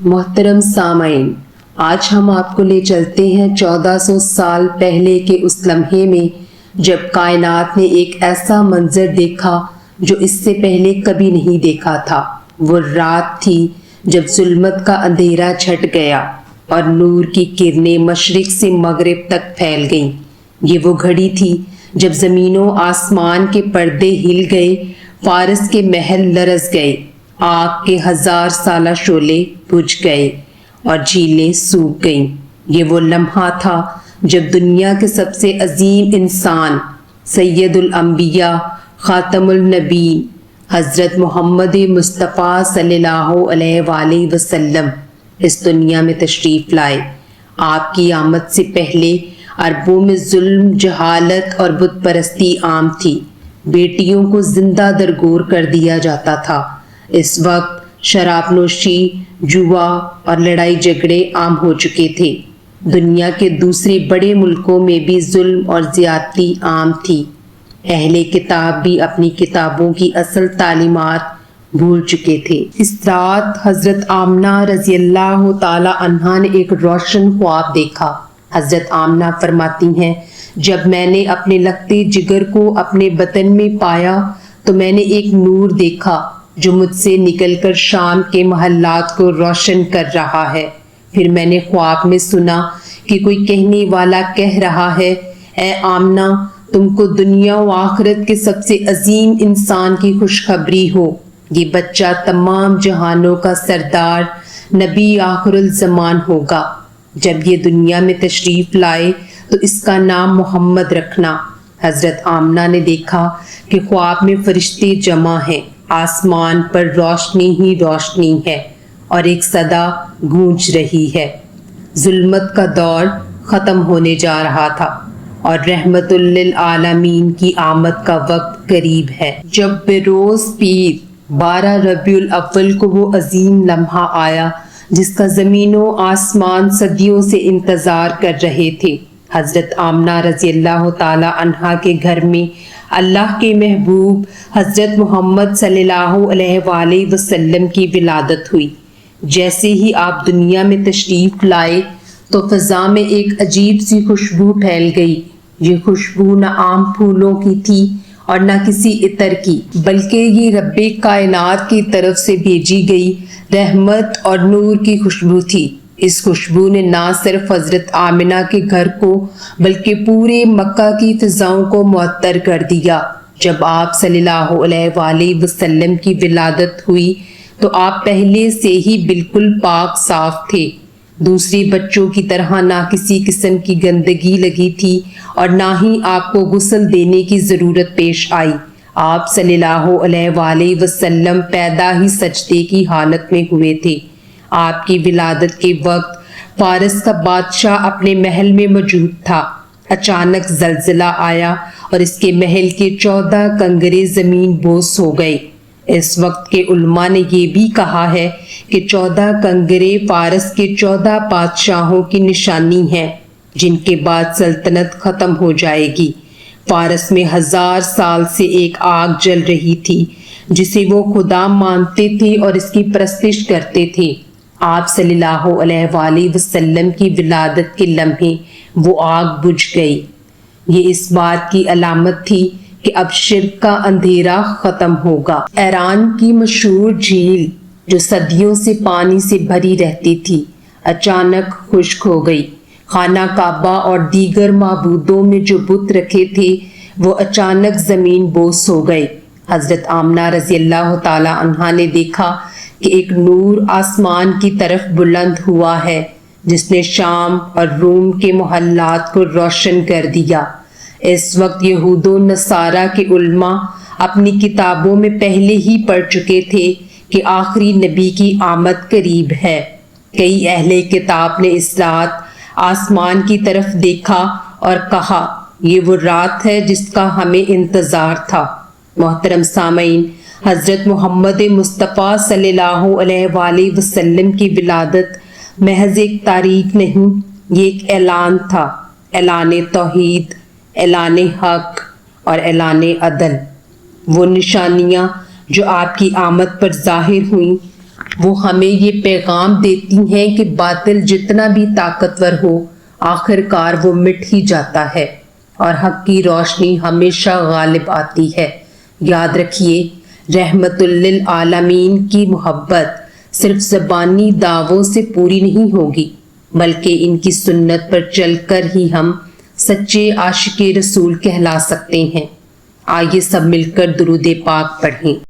محترم سامعین، آج ہم آپ کو لے چلتے ہیں 1400 سال پہلے کے اس لمحے میں جب کائنات نے ایک ایسا منظر دیکھا جو اس سے پہلے کبھی نہیں دیکھا تھا۔ وہ رات تھی جب ظلمت کا اندھیرا چھٹ گیا اور نور کی کرنیں مشرق سے مغرب تک پھیل گئیں۔ یہ وہ گھڑی تھی جب زمین و آسمان کے پردے ہل گئے، فارس کے محل لرز گئے، آگ کے 1000 سالہ شعلے بجھ گئے اور جھیلیں سوکھ گئیں۔ یہ وہ لمحہ تھا جب دنیا کے سب سے عظیم انسان، سید الانبیاء، خاتم النبیین، حضرت محمد مصطفیٰ صلی اللہ علیہ وآلہ وسلم اس دنیا میں تشریف لائے۔ آپ کی آمد سے پہلے عربوں میں ظلم، جہالت اور بت پرستی عام تھی۔ بیٹیوں کو زندہ درگور کر دیا جاتا تھا۔ اس وقت شراب نوشی، جوا اور لڑائی جھگڑے عام ہو چکے تھے۔ دنیا کے دوسرے بڑے ملکوں میں بھی ظلم اور زیادتی عام تھی۔ اہل کتاب بھی اپنی کتابوں کی اصل تعلیمات بھول چکے تھے۔ اس رات حضرت آمنہ رضی اللہ تعالی عنہا نے ایک روشن خواب دیکھا۔ حضرت آمنہ فرماتی ہیں، جب میں نے اپنے لگتے جگر کو اپنے بطن میں پایا تو میں نے ایک نور دیکھا جو مجھ سے نکل کر شام کے محلات کو روشن کر رہا ہے۔ پھر میں نے خواب میں سنا کہ کوئی کہنے والا کہہ رہا ہے، اے آمنہ، تم کو دنیا و آخرت کے سب سے عظیم انسان کی خوشخبری ہو۔ یہ بچہ تمام جہانوں کا سردار، نبی آخر الزمان ہوگا۔ جب یہ دنیا میں تشریف لائے تو اس کا نام محمد رکھنا۔ حضرت آمنہ نے دیکھا کہ خواب میں فرشتے جمع ہیں، آسمان پر روشنی ہی روشنی ہے اور ایک صدا گونج رہی ہے۔ ظلمت کا دور ختم ہونے جا رہا تھا اور رحمت للعالمین کی آمد کا وقت قریب ہے۔ جب بروز پیر 12 ربیع الاول کو وہ عظیم لمحہ آیا جس کا زمین و آسمان صدیوں سے انتظار کر رہے تھے، حضرت آمنہ رضی اللہ تعالی عنہا کے گھر میں اللہ کے محبوب حضرت محمد صلی اللہ علیہ وآلہ وسلم کی ولادت ہوئی۔ جیسے ہی آپ دنیا میں تشریف لائے تو فضا میں ایک عجیب سی خوشبو پھیل گئی۔ یہ خوشبو نہ عام پھولوں کی تھی اور نہ کسی عطر کی، بلکہ یہ رب کائنات کی طرف سے بھیجی گئی رحمت اور نور کی خوشبو تھی۔ اس خوشبو نے نہ صرف حضرت آمنہ کے گھر کو بلکہ پورے مکہ کی فضاؤں کو معطر کر دیا۔ جب آپ صلی اللہ علیہ وآلہ وسلم کی ولادت ہوئی تو آپ پہلے سے ہی بالکل پاک صاف تھے۔ دوسری بچوں کی طرح نہ کسی قسم کی گندگی لگی تھی اور نہ ہی آپ کو غسل دینے کی ضرورت پیش آئی۔ آپ صلی اللہ علیہ وآلہ وسلم پیدا ہی سجدے کی حالت میں ہوئے تھے۔ آپ کی ولادت کے وقت فارس کا بادشاہ اپنے محل میں موجود تھا۔ اچانک زلزلہ آیا اور اس کے محل کے 14 کنگرے زمین بوس ہو گئے۔ اس وقت کے علماء نے یہ بھی کہا ہے کہ 14 کنگرے فارس کے 14 بادشاہوں کی نشانی ہیں جن کے بعد سلطنت ختم ہو جائے گی۔ فارس میں 1000 سال سے ایک آگ جل رہی تھی جسے وہ خدا مانتے تھے اور اس کی پرستش کرتے تھے۔ آپ صلی اللہ علیہ وآلہ وسلم کی ولادت کے لمحے وہ آگ بجھ گئی۔ یہ اس بات کی علامت تھی کہ اب شرک کا اندھیرا ختم ہوگا۔ ایران کی مشہور جھیل جو صدیوں سے پانی سے بھری رہتی تھی اچانک خشک ہو گئی۔ خانہ کعبہ اور دیگر معبودوں میں جو بت رکھے تھے وہ اچانک زمین بوس ہو گئے۔ حضرت آمنہ رضی اللہ تعالی عنہا نے دیکھا کہ ایک نور آسمان کی طرف بلند ہوا ہے جس نے شام اور روم کے محلات کو روشن کر دیا۔ اس وقت یہود و نصارہ کے علماء اپنی کتابوں میں پہلے ہی پڑھ چکے تھے کہ آخری نبی کی آمد قریب ہے۔ کئی اہل کتاب نے اس رات آسمان کی طرف دیکھا اور کہا، یہ وہ رات ہے جس کا ہمیں انتظار تھا۔ محترم سامعین، حضرت محمد مصطفیٰ صلی اللہ علیہ وآلہ وسلم کی ولادت محض ایک تاریخ نہیں، یہ ایک اعلان تھا، اعلان توحید، اعلان حق اور اعلان عدل۔ وہ نشانیاں جو آپ کی آمد پر ظاہر ہوئیں وہ ہمیں یہ پیغام دیتی ہیں کہ باطل جتنا بھی طاقتور ہو آخر کار وہ مٹ ہی جاتا ہے اور حق کی روشنی ہمیشہ غالب آتی ہے۔ یاد رکھیے، رحمت للعالمین کی محبت صرف زبانی دعووں سے پوری نہیں ہوگی، بلکہ ان کی سنت پر چل کر ہی ہم سچے عاشق رسول کہلا سکتے ہیں۔ آئیے سب مل کر درود پاک پڑھیں۔